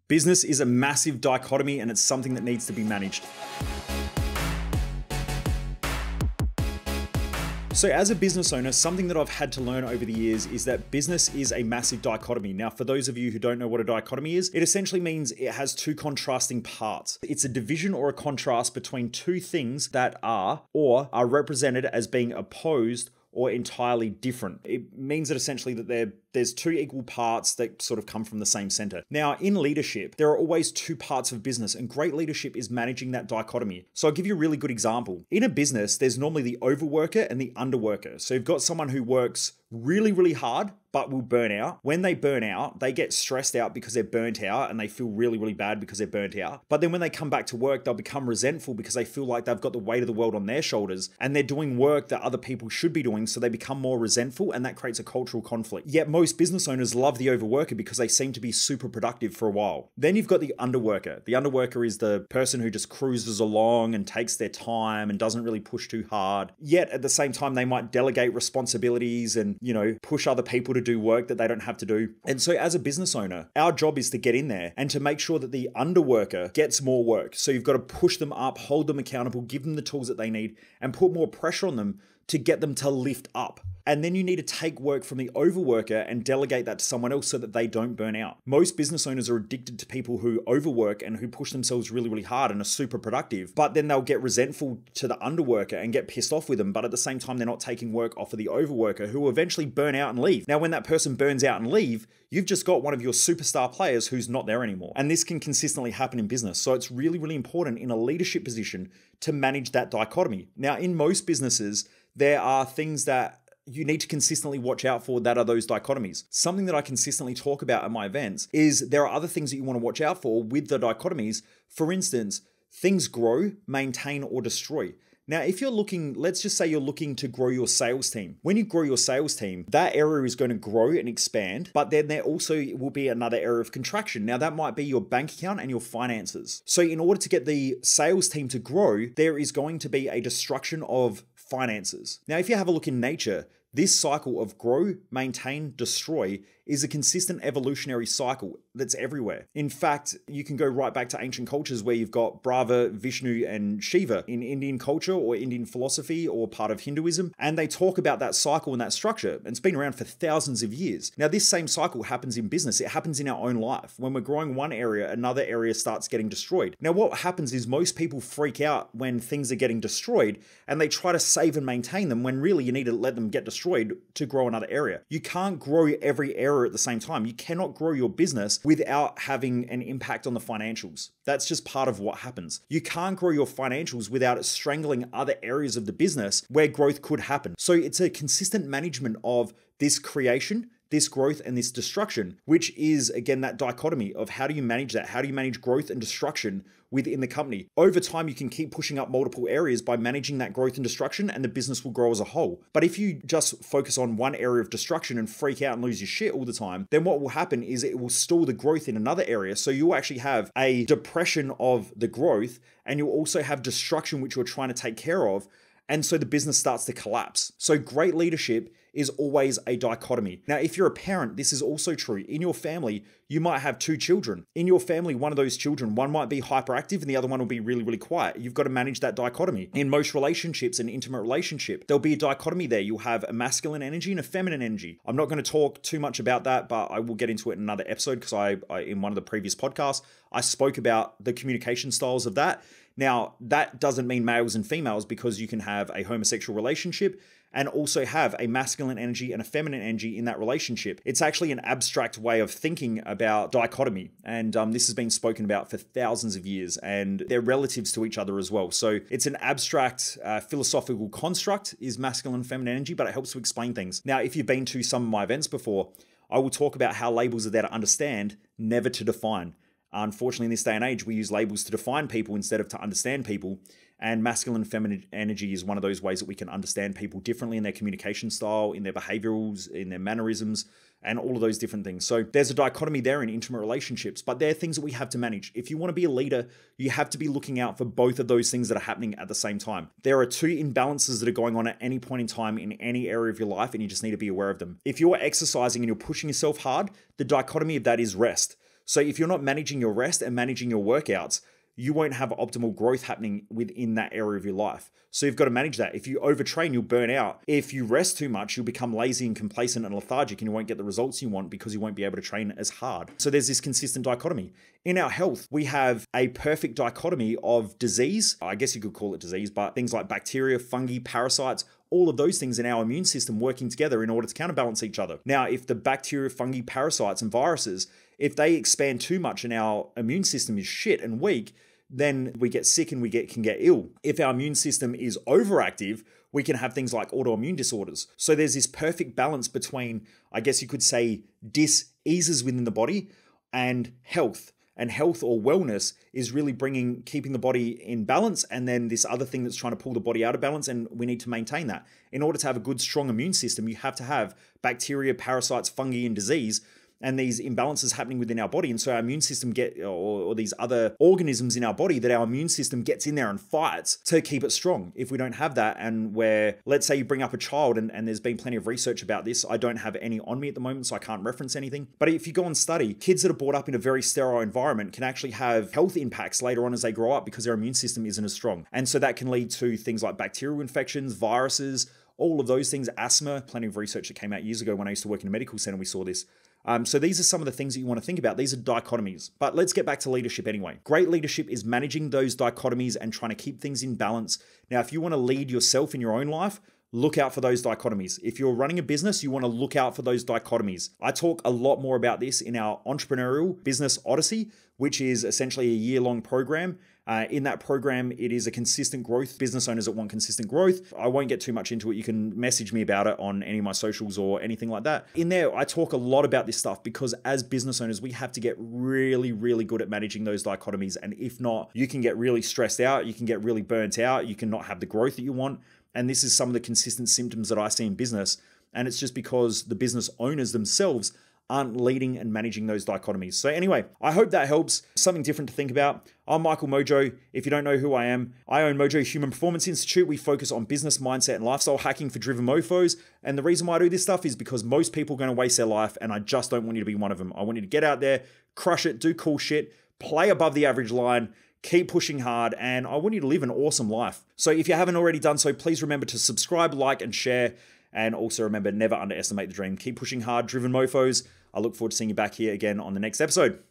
Business is a massive dichotomy and it's something that needs to be managed. So as a business owner, something that I've had to learn over the years is that business is a massive dichotomy. Now, for those of you who don't know what a dichotomy is, it essentially means it has two contrasting parts. It's a division or a contrast between two things that are or are represented as being opposed or entirely different. It means that essentially that there's two equal parts that sort of come from the same center. Now, in leadership, there are always two parts of business, and great leadership is managing that dichotomy. So I'll give you a really good example. In a business, there's normally the overworker and the underworker. So you've got someone who works really, really hard, but will burn out. When they burn out, they get stressed out because they're burnt out and they feel really, really bad because they're burnt out. But then when they come back to work, they'll become resentful because they feel like they've got the weight of the world on their shoulders and they're doing work that other people should be doing. So they become more resentful and that creates a cultural conflict. Yet most business owners love the overworker because they seem to be super productive for a while. Then you've got the underworker. The underworker is the person who just cruises along and takes their time and doesn't really push too hard. Yet at the same time, they might delegate responsibilities and, push other people to do work that they don't have to do. And so as a business owner, our job is to get in there and to make sure that the underworker gets more work. So you've got to push them up, hold them accountable, give them the tools that they need, and put more pressure on them to get them to lift up. And then you need to take work from the overworker and delegate that to someone else so that they don't burn out. Most business owners are addicted to people who overwork and who push themselves really, really hard and are super productive, but then they'll get resentful to the underworker and get pissed off with them. But at the same time, they're not taking work off of the overworker who will eventually burn out and leave. Now, when that person burns out and leave, you've just got one of your superstar players who's not there anymore. And this can consistently happen in business. So it's really, really important in a leadership position to manage that dichotomy. Now, in most businesses, there are things that you need to consistently watch out for that are those dichotomies. Something that I consistently talk about at my events is there are other things that you want to watch out for with the dichotomies. For instance, things grow, maintain, or destroy. Now, if you're looking, let's just say you're looking to grow your sales team. When you grow your sales team, that area is going to grow and expand, but then there also will be another area of contraction. Now, that might be your bank account and your finances. So in order to get the sales team to grow, there is going to be a destruction of finances. Now, if you have a look in nature, this cycle of grow, maintain, destroy is a consistent evolutionary cycle that's everywhere. In fact, you can go right back to ancient cultures where you've got Brahma, Vishnu, and Shiva in Indian culture or Indian philosophy or part of Hinduism, and they talk about that cycle and that structure, and it's been around for thousands of years. Now, this same cycle happens in business. It happens in our own life. When we're growing one area, another area starts getting destroyed. Now, what happens is most people freak out when things are getting destroyed, and they try to save and maintain them when really you need to let them get destroyed to grow another area. You can't grow every area at the same time. You cannot grow your business without having an impact on the financials. That's just part of what happens. You can't grow your financials without it strangling other areas of the business where growth could happen. So it's a consistent management of this creation, this growth, and this destruction, which is, again, that dichotomy of how do you manage that? How do you manage growth and destruction within the company? Over time, you can keep pushing up multiple areas by managing that growth and destruction, and the business will grow as a whole. But if you just focus on one area of destruction and freak out and lose your shit all the time, then what will happen is it will stall the growth in another area. So you'll actually have a depression of the growth, and you'll also have destruction, which you're trying to take care of. And so the business starts to collapse. So great leadership is always a dichotomy. Now, if you're a parent, this is also true. In your family, you might have two children. In your family, one of those children, one might be hyperactive and the other one will be really, really quiet. You've got to manage that dichotomy. In most relationships, an intimate relationship, there'll be a dichotomy there. You'll have a masculine energy and a feminine energy. I'm not going to talk too much about that, but I will get into it in another episode because I in one of the previous podcasts, I spoke about the communication styles of that. Now, that doesn't mean males and females because you can have a homosexual relationship and also have a masculine energy and a feminine energy in that relationship. It's actually an abstract way of thinking about dichotomy. And this has been spoken about for thousands of years, and they're relatives to each other as well. So it's an abstract philosophical construct is masculine and feminine energy, but it helps to explain things. Now, if you've been to some of my events before, I will talk about how labels are there to understand, never to define. Unfortunately, in this day and age, we use labels to define people instead of to understand people. And masculine and feminine energy is one of those ways that we can understand people differently in their communication style, in their behaviorals, in their mannerisms, and all of those different things. So there's a dichotomy there in intimate relationships, but they're things that we have to manage. If you want to be a leader, you have to be looking out for both of those things that are happening at the same time. There are two imbalances that are going on at any point in time in any area of your life, and you just need to be aware of them. If you're exercising and you're pushing yourself hard, the dichotomy of that is rest. So if you're not managing your rest and managing your workouts, you won't have optimal growth happening within that area of your life. So you've got to manage that. If you overtrain, you'll burn out. If you rest too much, you'll become lazy and complacent and lethargic, and you won't get the results you want because you won't be able to train as hard. So there's this consistent dichotomy. In our health, we have a perfect dichotomy of disease. I guess you could call it disease, but things like bacteria, fungi, parasites, all of those things in our immune system working together in order to counterbalance each other. Now, if the bacteria, fungi, parasites, and viruses, if they expand too much and our immune system is shit and weak, then we get sick and can get ill. If our immune system is overactive, we can have things like autoimmune disorders. So there's this perfect balance between, I guess you could say, dis-eases within the body and health. And health or wellness is really keeping the body in balance, and then this other thing that's trying to pull the body out of balance, and we need to maintain that. In order to have a good, strong immune system, you have to have bacteria, parasites, fungi, and disease, and these imbalances happening within our body. And so our immune system or these other organisms in our body that our immune system gets in there and fights to keep it strong. If we don't have that, and let's say you bring up a child, and there's been plenty of research about this. I don't have any on me at the moment, so I can't reference anything. But if you go and study, kids that are brought up in a very sterile environment can actually have health impacts later on as they grow up because their immune system isn't as strong. And so that can lead to things like bacterial infections, viruses, all of those things, asthma. Plenty of research that came out years ago when I used to work in a medical center, we saw this. So these are some of the things that you want to think about. These are dichotomies. But let's get back to leadership anyway. Great leadership is managing those dichotomies and trying to keep things in balance. Now, if you want to lead yourself in your own life, look out for those dichotomies. If you're running a business, you want to look out for those dichotomies. I talk a lot more about this in our entrepreneurial business Odyssey, which is essentially a year-long program. In that program, it is a consistent growth. Business owners that want consistent growth. I won't get too much into it. You can message me about it on any of my socials or anything like that. In there, I talk a lot about this stuff because as business owners, we have to get really, really good at managing those dichotomies. And if not, you can get really stressed out. You can get really burnt out. You can not have the growth that you want. And this is some of the consistent symptoms that I see in business. And it's just because the business owners themselves aren't leading and managing those dichotomies. So anyway, I hope that helps. Something different to think about. I'm Michael Mojo. If you don't know who I am, I own Mojo Human Performance Institute. We focus on business, mindset, and lifestyle hacking for driven mofos. And the reason why I do this stuff is because most people are going to waste their life, and I just don't want you to be one of them. I want you to get out there, crush it, do cool shit, play above the average line, keep pushing hard, and I want you to live an awesome life. So if you haven't already done so, please remember to subscribe, like, and share. And also remember, never underestimate the dream. Keep pushing hard, driven mofos. I look forward to seeing you back here again on the next episode.